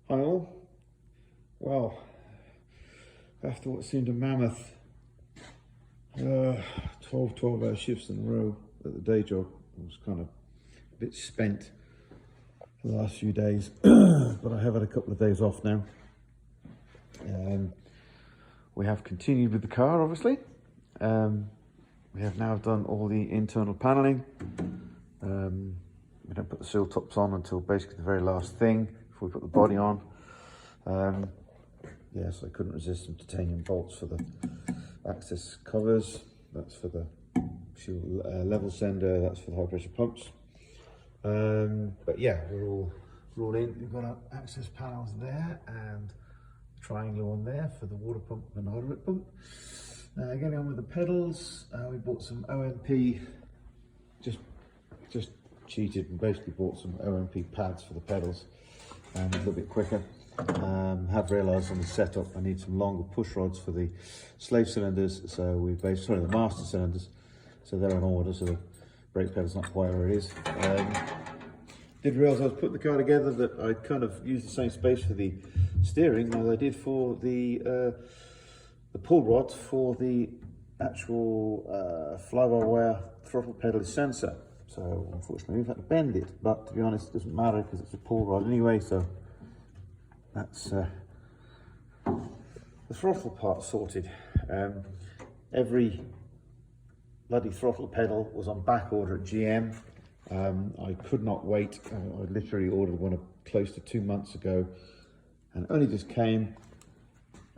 Hi all. Well, after what seemed a mammoth 12-hour shifts in a row at the day job, I was kind of a bit spent for the last few days, but I have had a couple of days off now. We have continued with the car, obviously. We have now done all the internal paneling. We don't put the seal tops on until basically the very last thing before we put the body on. Yes, I couldn't resist some titanium bolts for the access covers. That's for the fuel level sender, that's for the high pressure pumps. But yeah, we're all in. We've got our access panels there and triangle on there for the water pump and hydraulic pump. Getting on with the pedals, we bought some OMP, just cheated and basically bought some OMP pads for the pedals and a little bit quicker. Have realised on the setup I need some longer push rods for the slave cylinders, so we basically, the master cylinders, so they're in order, so the brake pedal's not quite where it is. Did realise I was putting the car together that I kind of used the same space for the steering as I did for the pull rod for the actual fly-by-wire throttle pedal sensor. So unfortunately we've had to bend it, but to be honest it doesn't matter because it's a pull rod anyway, so that's the throttle part sorted. Every bloody throttle pedal was on back order at GM. I could not wait. I literally ordered one close to 2 months ago and it only just came,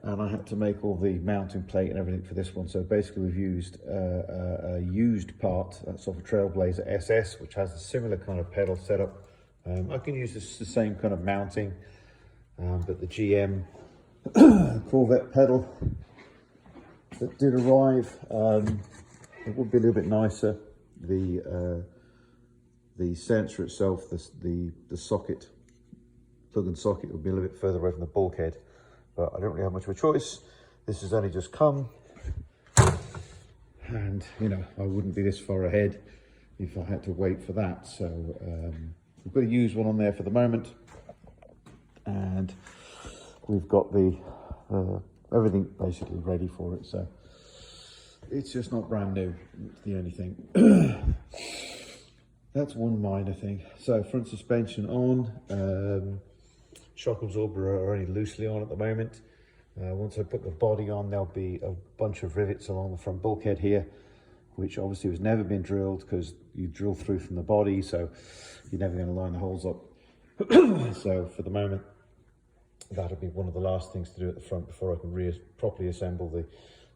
and I had to make all the mounting plate and everything for this one. So basically we've used a used part, that's off a Trailblazer SS, which has a similar kind of pedal setup. I can use the same kind of mounting, but the GM Corvette pedal that did arrive, it would be a little bit nicer. The sensor itself, the socket, plug and socket, would be a little bit further away from the bulkhead. But I don't really have much of a choice. This has only just come, and you know, I wouldn't be this far ahead if I had to wait for that. So we've got a used one on there for the moment, and we've got the everything basically ready for it. So it's just not brand new. It's the only thing. That's one minor thing. So front suspension on. Shock absorber are only loosely on at the moment. Once I put the body on, there'll be a bunch of rivets along the front bulkhead here, which obviously has never been drilled because you drill through from the body, so you're never going to line the holes up. So for the moment, that'll be one of the last things to do at the front before I can properly assemble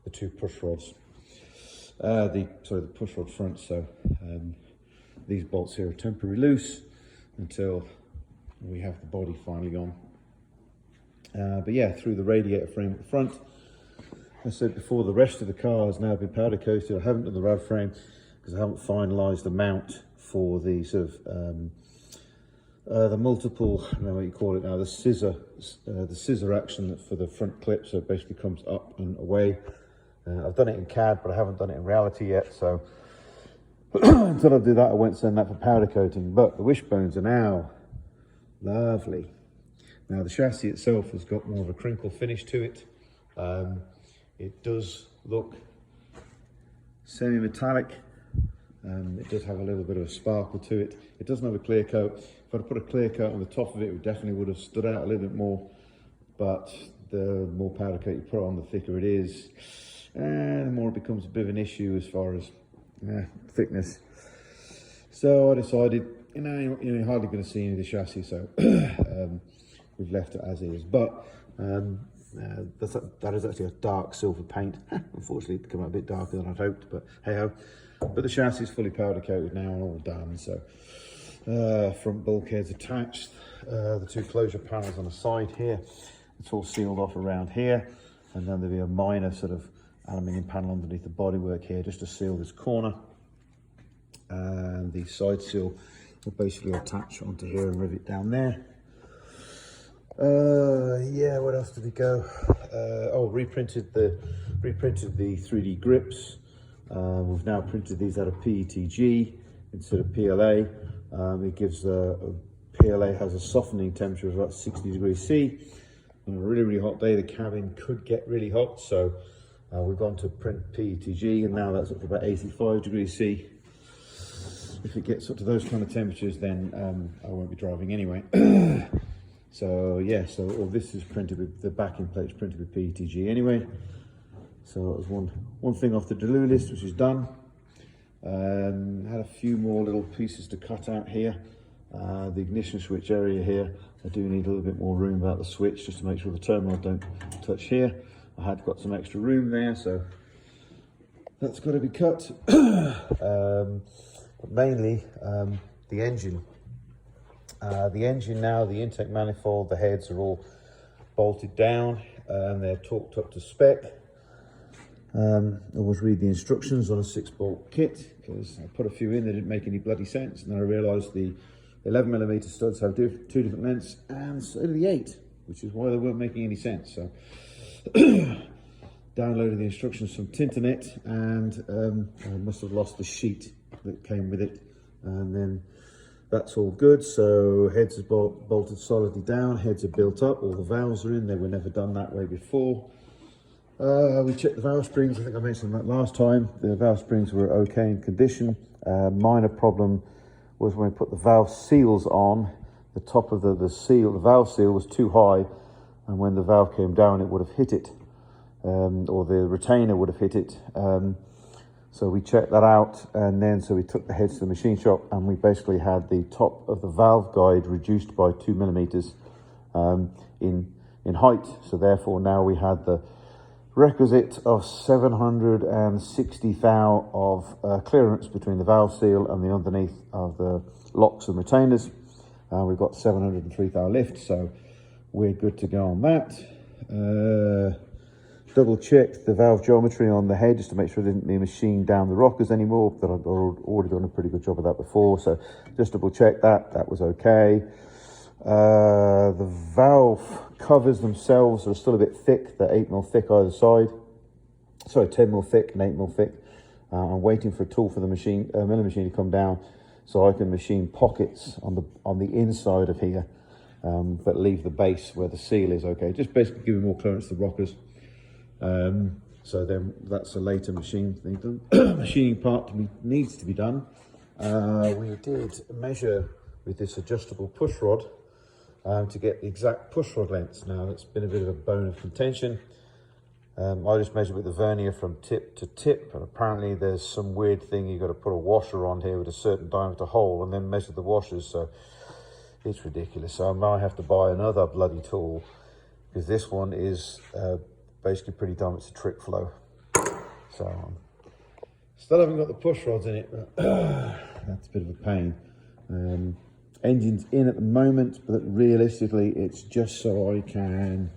the two push rods. The push rod front. So these bolts here are temporarily loose until we have the body finally on. But yeah, through the radiator frame at the front, I said before, the rest of the car has now been powder coated. I haven't done the rad frame because I haven't finalised the mount for the sort of the multiple, I don't know what you call it now, the scissor action for the front clip, so it basically comes up and away. I've done it in CAD, but I haven't done it in reality yet, so until I do that I won't send that for powder coating. But the wishbones are now lovely. Now the chassis itself has got more of a crinkle finish to it. It does look semi-metallic. It does have a little bit of a sparkle to it. It doesn't have a clear coat. If I'd put a clear coat on the top of it, it definitely would have stood out a little bit more. But the more powder coat you put on, the thicker it is, and the more it becomes a bit of an issue as far as thickness. So I decided, you're hardly going to see any of the chassis, so we've left it as is. But that is actually a dark silver paint. Unfortunately, it came out a bit darker than I'd hoped, but hey ho. But the chassis is fully powder coated now and all done. So front bulkheads attached, the two closure panels on the side here, it's all sealed off around here, and then there'll be a minor sort of aluminium panel underneath the bodywork here just to seal this corner, and the side seal will basically attach onto here and rivet down there. Yeah, what else did we go? Reprinted the 3D grips. We've now printed these out of PETG instead of PLA. It gives a PLA has a softening temperature of about 60 degrees C. On a really, really hot day, the cabin could get really hot, so we've gone to print PETG, and now that's up to about 85 degrees C. If it gets up to those kind of temperatures, then I won't be driving anyway. So yeah, so all this is printed with, the backing plate's printed with PETG anyway. So that was one thing off the to-do list, which is done. Had a few more little pieces to cut out here. The ignition switch area here, I do need a little bit more room about the switch, just to make sure the terminal don't touch here. I had got some extra room there, so that's got to be cut. But mainly the engine. The engine now, the intake manifold, the heads are all bolted down and they're torqued up to spec. I always read the instructions on a 6-bolt kit, because I put a few in, they didn't make any bloody sense, and then I realised the 11mm studs have two different lengths, and so do the 8, which is why they weren't making any sense. So downloaded the instructions from Tinternet, and I must have lost the sheet that came with it, and then that's all good. So heads are bolted solidly down, heads are built up, all the valves are in, they were never done that way before. We checked the valve springs, I think I mentioned that last time. The valve springs were okay in condition. Minor problem was when we put the valve seals on, the top of the valve seal was too high, and when the valve came down it would have hit it, or the retainer would have hit it. So we checked that out, and then so we took the heads to the machine shop, and we basically had the top of the valve guide reduced by 2mm in height. So therefore now we had the requisite of 760 thou of clearance between the valve seal and the underneath of the locks and retainers. We've got 703 thou lift, so we're good to go on that. Double checked the valve geometry on the head just to make sure it didn't be machined down the rockers anymore, but I've already done a pretty good job of that before, so just double check that was okay. The valve covers themselves are still a bit thick, they're 8mm thick either side. Sorry, 10mm thick and 8mm thick. I'm waiting for a tool for the milling machine to come down so I can machine pockets on the inside of here, but leave the base where the seal is okay. Just basically giving more clearance to the rockers. So then that's a later machine thing done. Machining part needs to be done. We did measure with this adjustable push rod to get the exact push rod lengths. Now it's been a bit of a bone of contention. I just measured with the vernier from tip to tip, and apparently there's some weird thing you've got to put a washer on here with a certain diameter hole and then measure the washers, so it's ridiculous. So I might have to buy another bloody tool, because this one is basically pretty dumb. It's a trick flow. So still haven't got the push rods in it, but that's a bit of a pain. Engine's in at the moment, but realistically it's just so I can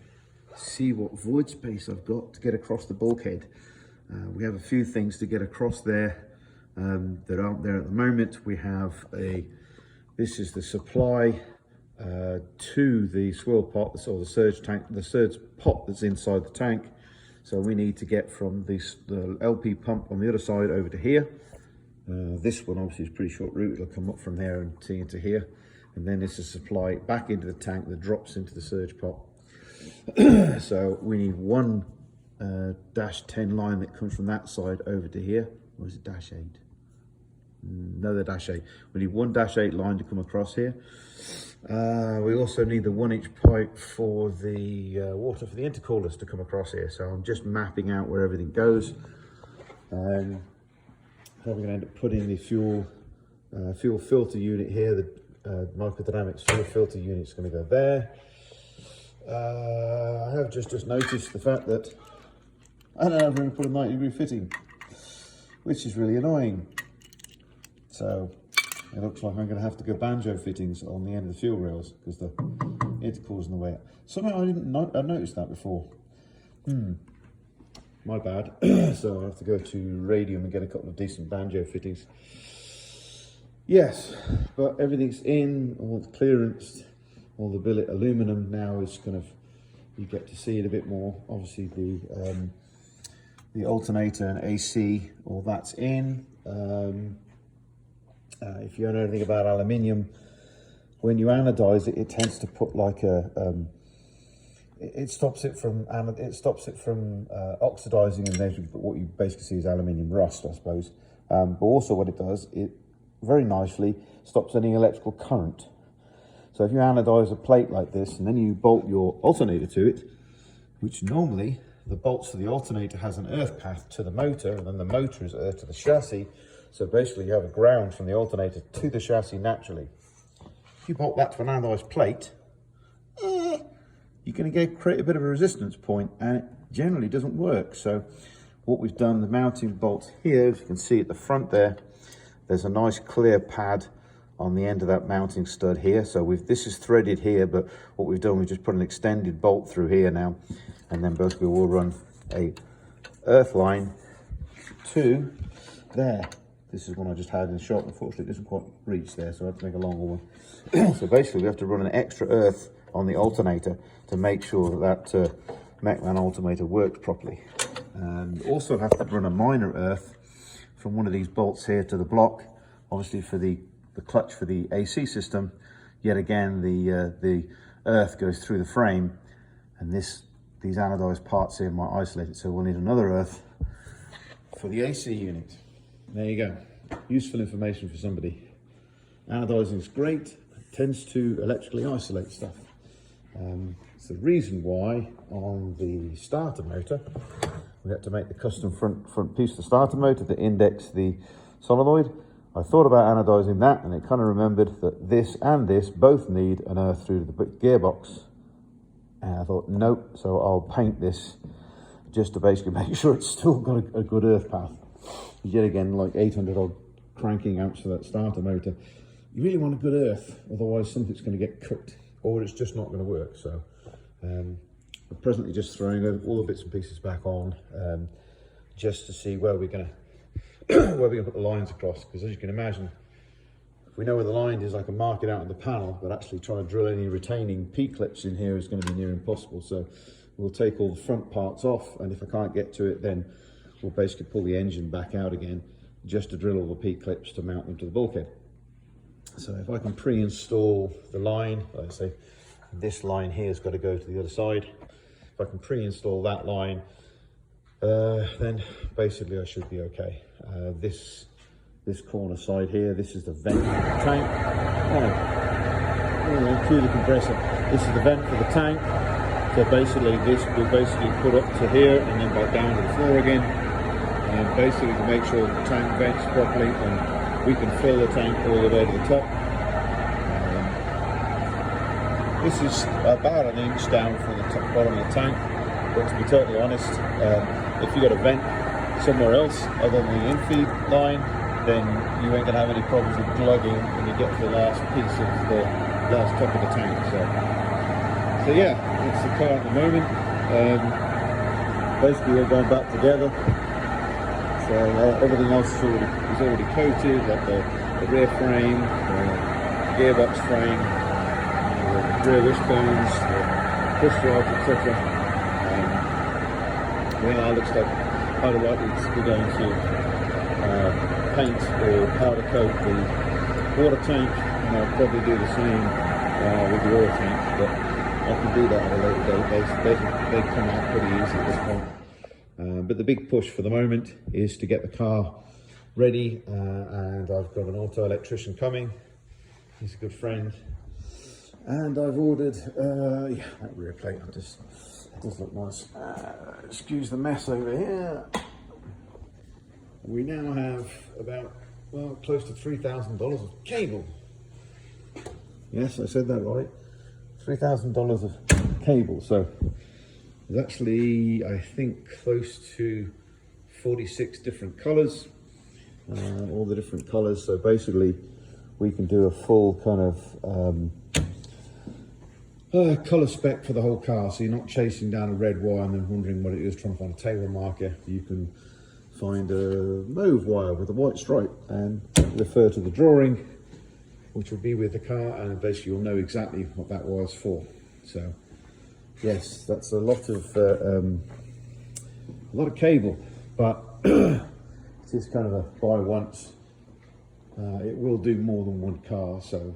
see what void space I've got to get across the bulkhead. We have a few things to get across there that aren't there at the moment. We have this is the supply to the swirl pot, or the surge tank, the surge pot that's inside the tank. So we need to get from the LP pump on the other side over to here. This one obviously is pretty short route, it'll come up from there and see into here, and then this is supply back into the tank that drops into the surge pot. So we need one -10 line that comes from that side over to here. Or is it -8? No, the -8. We need one -8 line to come across here. We also need the 1-inch pipe for the water for the intercoolers to come across here. So I'm just mapping out where everything goes. Probably going to end up putting the fuel filter unit here. The microdynamics fuel filter unit is going to go there. I have just noticed the fact that I don't have room to put a 90-degree fitting, which is really annoying. So it looks like I'm going to have to go banjo fittings on the end of the fuel rails, because the intercooler's in the way. Somehow I noticed that before. My bad. So I have to go to Radium and get a couple of decent banjo fittings. Yes, but everything's in, all the clearance, all the billet aluminum now is kind of, you get to see it a bit more. Obviously the alternator and AC, all that's in. If you know anything about aluminium, when you anodize it, it tends to put like it stops it from oxidizing, and then what you basically see is aluminium rust, I suppose. But also what it does, it very nicely stops any electrical current. So if you anodize a plate like this and then you bolt your alternator to it, which normally the bolts for the alternator has an earth path to the motor, and then the motor is earth to the chassis. So basically you have a ground from the alternator to the chassis naturally. If you bolt that to an anodized plate, you're going to create a bit of a resistance point, and it generally doesn't work. So what we've done, the mounting bolts here, as you can see at the front there's a nice clear pad on the end of that mounting stud here. So this is threaded here, but what we've done, we've just put an extended bolt through here now, and then basically we'll run a earth line to there. This is one I just had in the shop. Unfortunately, it doesn't quite reach there, so I have to make a longer one. So basically, we have to run an extra earth on the alternator to make sure that Mechman alternator works properly. And also have to run a minor earth from one of these bolts here to the block, obviously for the clutch for the AC system. Yet again, the earth goes through the frame, and these anodized parts here might isolate it, so we'll need another earth for the AC unit. There you go, useful information for somebody. Anodizing is great, it tends to electrically isolate stuff. It's the reason why on the starter motor we had to make the custom front piece of the starter motor to index the solenoid. I thought about anodizing that, and it kind of remembered that this and this both need an earth through to the gearbox, and I thought nope, so I'll paint this just to basically make sure it's still got a good earth path. Yet again, like 800 odd cranking amps for that starter motor, you really want a good earth, otherwise something's going to get cooked, or it's just not going to work. So I'm presently just throwing all the bits and pieces back on, just to see where we're going to put the lines across, because as you can imagine, if we know where the line is, I can mark it out on the panel, but actually trying to drill any retaining P-clips in here is going to be near impossible. So we'll take all the front parts off, and if I can't get to it, then we'll basically pull the engine back out again just to drill all the P-clips to mount them to the bulkhead. So if I can pre-install the line, like I say, this line here has got to go to the other side. If I can pre-install that line, then basically I should be okay. This corner side here, this is the vent for the tank. Cue the compressor. This is the vent for the tank. So basically this will basically put up to here and then back down to the floor again. And basically to make sure the tank vents properly, and we can fill the tank all the way to the top. This is about an inch down from the bottom of the tank, but to be totally honest, if you got a vent somewhere else other than the infeed line, then you ain't gonna have any problems with glugging when you get to the last piece of the last top of the tank. So yeah, it's the car at the moment. Basically we're going back together. So everything else is already coated, like the rear frame, the gearbox frame, the rear wishbones, the push rods, etc. Well, it looks like highly likely we're going to paint or powder coat the water tank, and I'll probably do the same with the oil tank, but I can do that at a later date. They come out pretty easy at this point. But the big push for the moment is to get the car ready, and I've got an auto electrician coming. He's a good friend, and I've ordered that rear plate. Does look nice. Excuse the mess over here. We now have about close to $3,000 of cable. Yes, I said that right. $3,000 of cable. So there's actually, I think, close to 46 different colors, all the different colors. So basically we can do a full kind of color spec for the whole car. So you're not chasing down a red wire and then wondering what it is, trying to find a table marker. You can find a mauve wire with a white stripe and refer to the drawing, which will be with the car, and basically you'll know exactly what that wire's for. So yes, that's a lot of cable, but it is kind of a buy once. It will do more than one car, so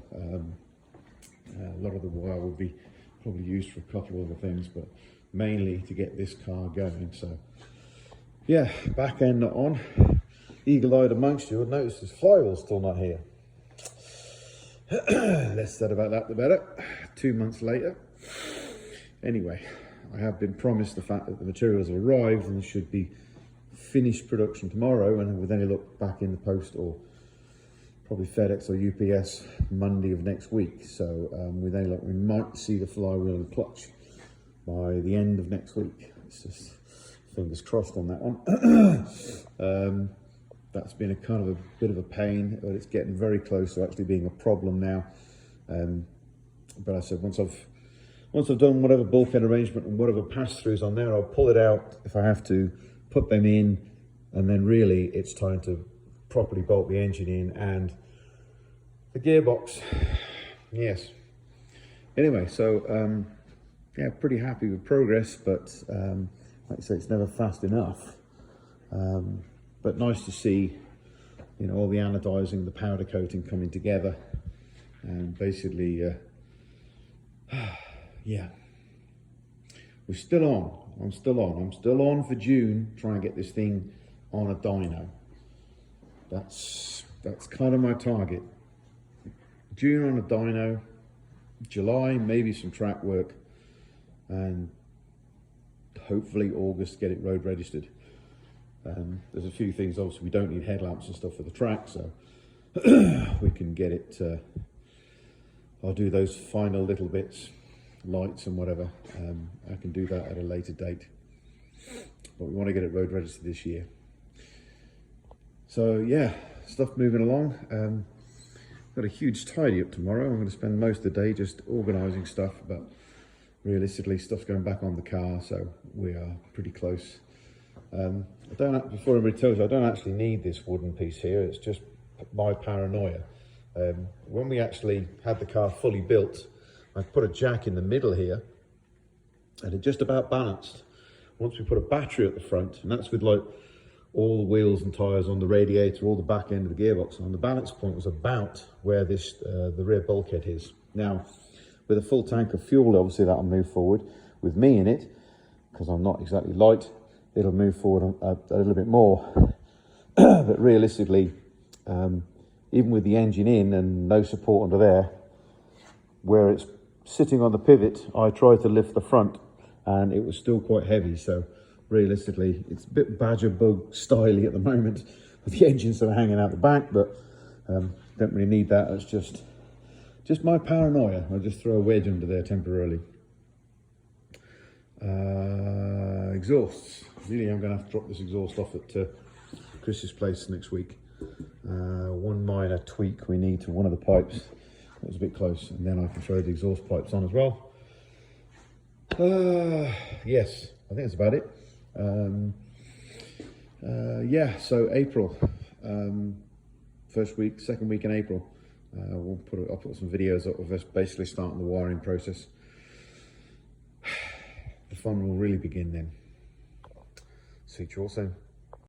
A lot of the wire will be probably used for a couple of other things, but mainly to get this car going. So yeah, back end not on. Eagle-eyed amongst you would notice this flywheel's still not here. Less said about that the better. 2 months later. Anyway, I have been promised the fact that the materials have arrived and should be finished production tomorrow, and with any luck back in the post, or probably FedEx or UPS Monday of next week. So with any luck, we might see the flywheel and clutch by the end of next week. It's just fingers crossed on that one. That's been a kind of a bit of a pain, but it's getting very close to actually being a problem now. But I said once I've done whatever bulkhead arrangement and whatever pass-throughs on there, I'll pull it out if I have to, put them in, and then really it's time to properly bolt the engine in and the gearbox. Yes. Anyway, so yeah, pretty happy with progress, but like I say, it's never fast enough. But nice to see, you know, all the anodizing, the powder coating coming together, and basically, yeah, we're still on. I'm still on for June, trying to get this thing on a dyno. That's kind of my target. June on a dyno, July maybe some track work, and hopefully August get it road registered. There's a few things, obviously we don't need headlamps and stuff for the track, so we can get it, I'll do those final little bits, lights and whatever. I can do that at a later date, but we want to get it road registered this year. So yeah, stuff moving along. Got a huge tidy up tomorrow. I'm going to spend most of the day just organising stuff, but realistically stuff's going back on the car, so we are pretty close. Before everybody tells you, I don't actually need this wooden piece here. It's just my paranoia. When we actually had the car fully built, I put a jack in the middle here, and it just about balanced. Once we put a battery at the front, and that's with like all the wheels and tyres on the radiator, all the back end of the gearbox, and the balance point was about where this the rear bulkhead is. Now, with a full tank of fuel, obviously that'll move forward. With me in it, because I'm not exactly light, it'll move forward a little bit more. But realistically, even with the engine in and no support under there, where it's sitting on the pivot, I tried to lift the front and it was still quite heavy. So realistically, it's a bit badger bug styly at the moment with the engine sort of hanging out the back, but don't really need that. It's just my paranoia. I just throw a wedge under there temporarily. Exhausts. Really, I'm going to have to drop this exhaust off at Chris's place next week. One minor tweak we need to one of the pipes. That was a bit close, and then I can throw the exhaust pipes on as well. Yes, I think that's about it. Yeah, so April, first week, second week in April, I'll put some videos up of us basically starting the wiring process. The fun will really begin then. See you all soon.